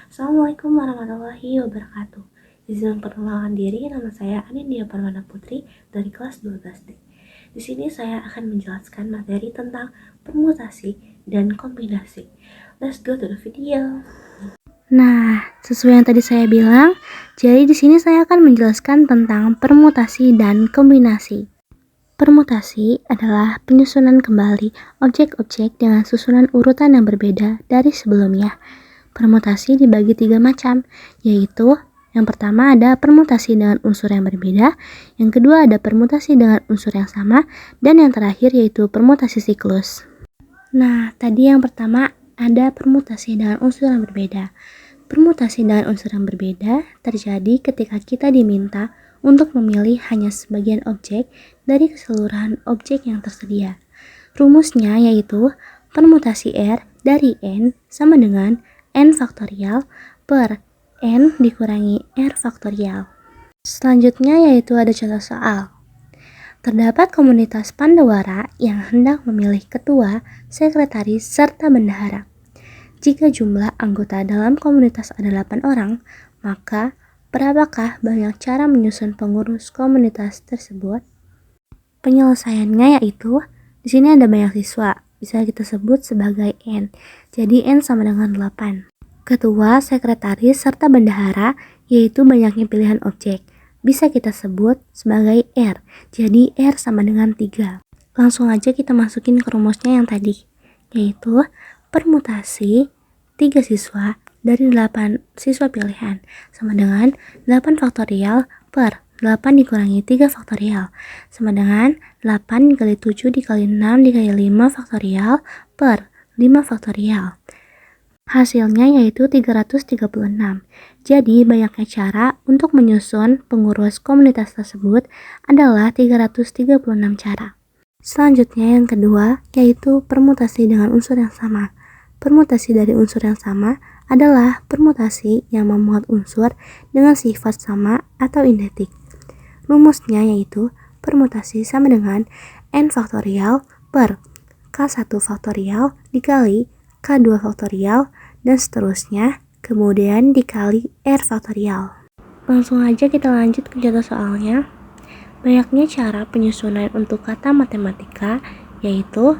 Assalamualaikum warahmatullahi wabarakatuh. Izin perkenalkan diri, nama saya Anindya Parwana Putri dari kelas 12D. Di sini saya akan menjelaskan materi tentang permutasi dan kombinasi. Let's go to the video. Nah, sesuai yang tadi saya bilang, jadi di sini saya akan menjelaskan tentang permutasi dan kombinasi. Permutasi adalah penyusunan kembali objek-objek dengan susunan urutan yang berbeda dari sebelumnya. Permutasi dibagi 3 macam, yaitu yang pertama ada permutasi dengan unsur yang berbeda, yang kedua ada permutasi dengan unsur yang sama, dan yang terakhir yaitu permutasi siklus. Nah, tadi yang pertama ada permutasi dengan unsur yang berbeda. Permutasi dengan unsur yang berbeda terjadi ketika kita diminta untuk memilih hanya sebagian objek dari keseluruhan objek yang tersedia. Rumusnya yaitu permutasi R dari N sama dengan N faktorial per N dikurangi R faktorial. Selanjutnya yaitu ada contoh soal. Terdapat komunitas Pandawara yang hendak memilih ketua, sekretaris, serta bendahara. Jika jumlah anggota dalam komunitas ada 8 orang, maka berapakah banyak cara menyusun pengurus komunitas tersebut? Penyelesaiannya yaitu, di sini ada banyak siswa, bisa kita sebut sebagai N. Jadi N sama dengan 8. Ketua, sekretaris, serta bendahara yaitu banyaknya pilihan objek. Bisa kita sebut sebagai R. Jadi R sama dengan 3. Langsung aja kita masukin ke rumusnya yang tadi, yaitu permutasi 3 siswa dari 8 siswa pilihan sama dengan 8 faktorial per 8 dikurangi 3 faktorial sama dengan 8 dikali 7 dikali 6 dikali 5 faktorial per 5 faktorial. Hasilnya yaitu 336. Jadi banyaknya cara untuk menyusun pengurus komunitas tersebut adalah 336 cara. Selanjutnya yang kedua yaitu permutasi dengan unsur yang sama. Permutasi dari unsur yang sama adalah permutasi yang memuat unsur dengan sifat sama atau identik. Rumusnya yaitu permutasi sama dengan N faktorial per K1 faktorial dikali K2 faktorial dan seterusnya, kemudian dikali R faktorial. Langsung aja kita lanjut ke contoh soalnya. Banyaknya cara penyusunan untuk kata matematika yaitu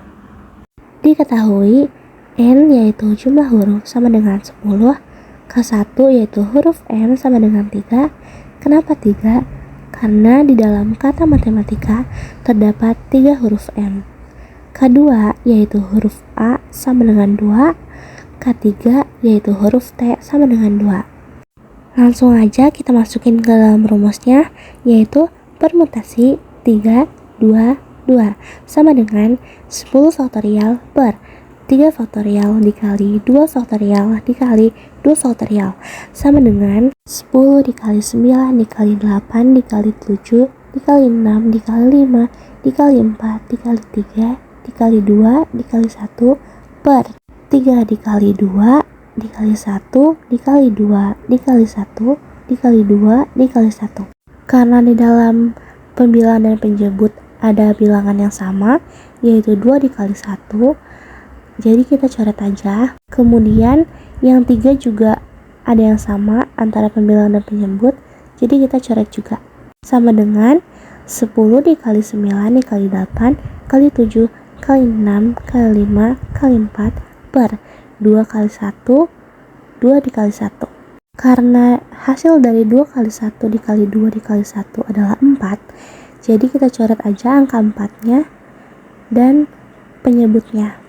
diketahui N yaitu jumlah huruf sama dengan 10, K1 yaitu huruf M sama dengan 3. Kenapa 3? Karena di dalam kata matematika terdapat 3 huruf M. K2 yaitu huruf A sama dengan 2, K3 yaitu huruf T sama dengan 2. Langsung aja kita masukin ke dalam rumusnya, yaitu permutasi 3, 2, 2 sama dengan 10 faktorial per 3 faktorial dikali 2 faktorial dikali 2 faktorial sama dengan 10 dikali 9 dikali 8 dikali 7 dikali 6 dikali 5 dikali 4 dikali 3 dikali 2 dikali 1 per 3 dikali 2 dikali 1 dikali 2 dikali 1 dikali 2 dikali 1. Karena di dalam pembilangan dan penjemput ada bilangan yang sama, yaitu 2 dikali 1, jadi kita coret aja. Kemudian yang 3 juga ada yang sama antara pembilangan dan penjemput, jadi kita coret juga. Sama dengan 10 dikali 9 dikali 8 kali 7 kali 6 kali 5 kali 4 per 2 kali 1 2 dikali 1. Karena hasil dari 2 kali 1 dikali 2 dikali 1 adalah 4, jadi kita coret aja angka 4-nya dan penyebutnya.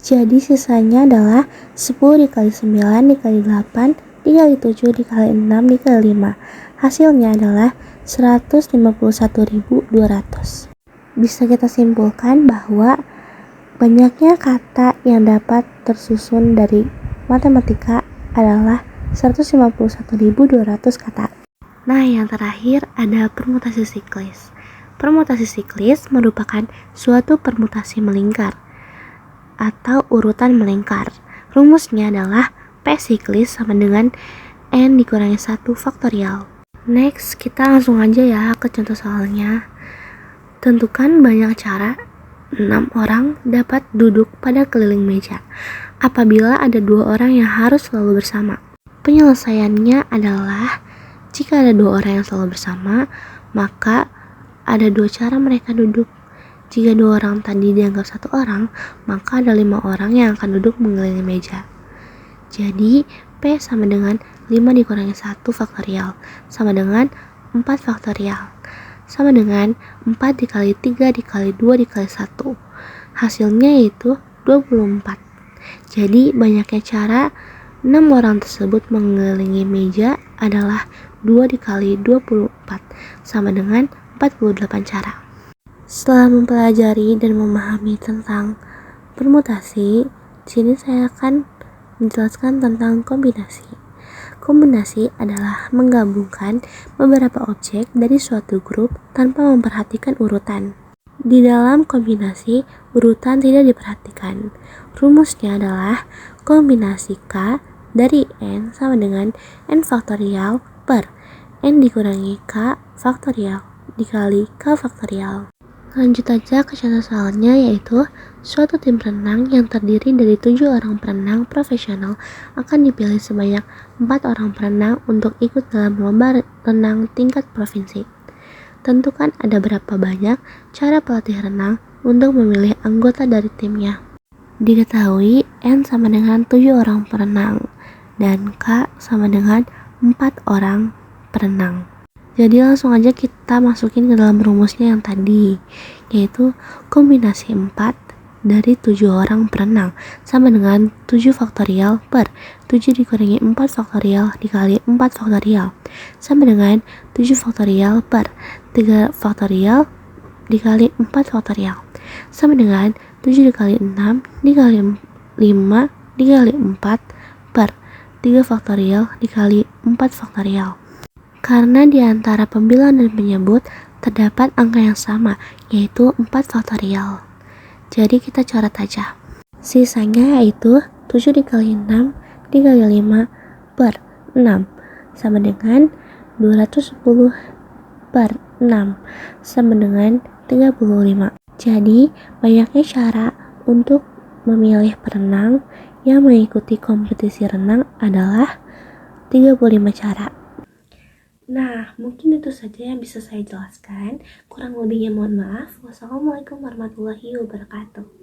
Jadi sisanya adalah 10 dikali 9 dikali 8 dikali 7 dikali 6 dikali 5. Hasilnya adalah 151.200. Bisa kita simpulkan bahwa banyaknya kata yang dapat tersusun dari matematika adalah 151.200 kata. Nah, yang terakhir ada permutasi siklis. Permutasi siklis merupakan suatu permutasi melingkar atau urutan melingkar. Rumusnya adalah P siklis sama dengan N dikurangi 1 faktorial. Next, kita langsung aja ya ke contoh soalnya. Tentukan banyak cara 6 orang dapat duduk pada keliling meja apabila ada 2 orang yang harus selalu bersama. Penyelesaiannya adalah jika ada 2 orang yang selalu bersama, maka ada 2 cara mereka duduk. Jika 2 orang tadi dianggap 1 orang, maka ada 5 orang yang akan duduk mengelilingi meja. Jadi, P sama dengan 5 dikurangi 1 faktorial, sama dengan 4 faktorial, sama dengan 4 dikali 3 dikali 2 dikali 1. Hasilnya yaitu 24. Jadi, banyaknya cara 6 orang tersebut mengelilingi meja adalah 2 dikali 24, sama dengan 48 cara. Setelah mempelajari dan memahami tentang permutasi, di sini saya akan menjelaskan tentang kombinasi. Kombinasi adalah menggabungkan beberapa objek dari suatu grup tanpa memperhatikan urutan. Di dalam kombinasi, urutan tidak diperhatikan. Rumusnya adalah kombinasi K dari N sama dengan N faktorial per N dikurangi K faktorial dikali K faktorial. Lanjut aja ke contoh soalnya, yaitu suatu tim renang yang terdiri dari 7 orang perenang profesional akan dipilih sebanyak 4 orang perenang untuk ikut dalam lomba renang tingkat provinsi. Tentukan ada berapa banyak cara pelatih renang untuk memilih anggota dari timnya. Diketahui N sama dengan 7 orang perenang dan K sama dengan 4 orang perenang. Jadi langsung aja kita masukin ke dalam rumusnya yang tadi, yaitu kombinasi 4 dari 7 orang perenang sama dengan 7 faktorial per 7 dikurangi 4 faktorial dikali 4 faktorial sama dengan 7 faktorial per 3 faktorial dikali 4 faktorial sama dengan 7 dikali 6 dikali 5 dikali 4 per 3 faktorial dikali 4 faktorial. Karena di antara pembilang dan penyebut terdapat angka yang sama, yaitu 4 faktorial. Jadi kita coret aja. Sisanya yaitu 7 dikali 6 dikali 5 per 6 sama dengan 210 per 6 sama dengan 35. Jadi banyaknya cara untuk memilih perenang yang mengikuti kompetisi renang adalah 35 cara. Nah, mungkin itu saja yang bisa saya jelaskan. Kurang lebihnya mohon maaf. Wassalamualaikum warahmatullahi wabarakatuh.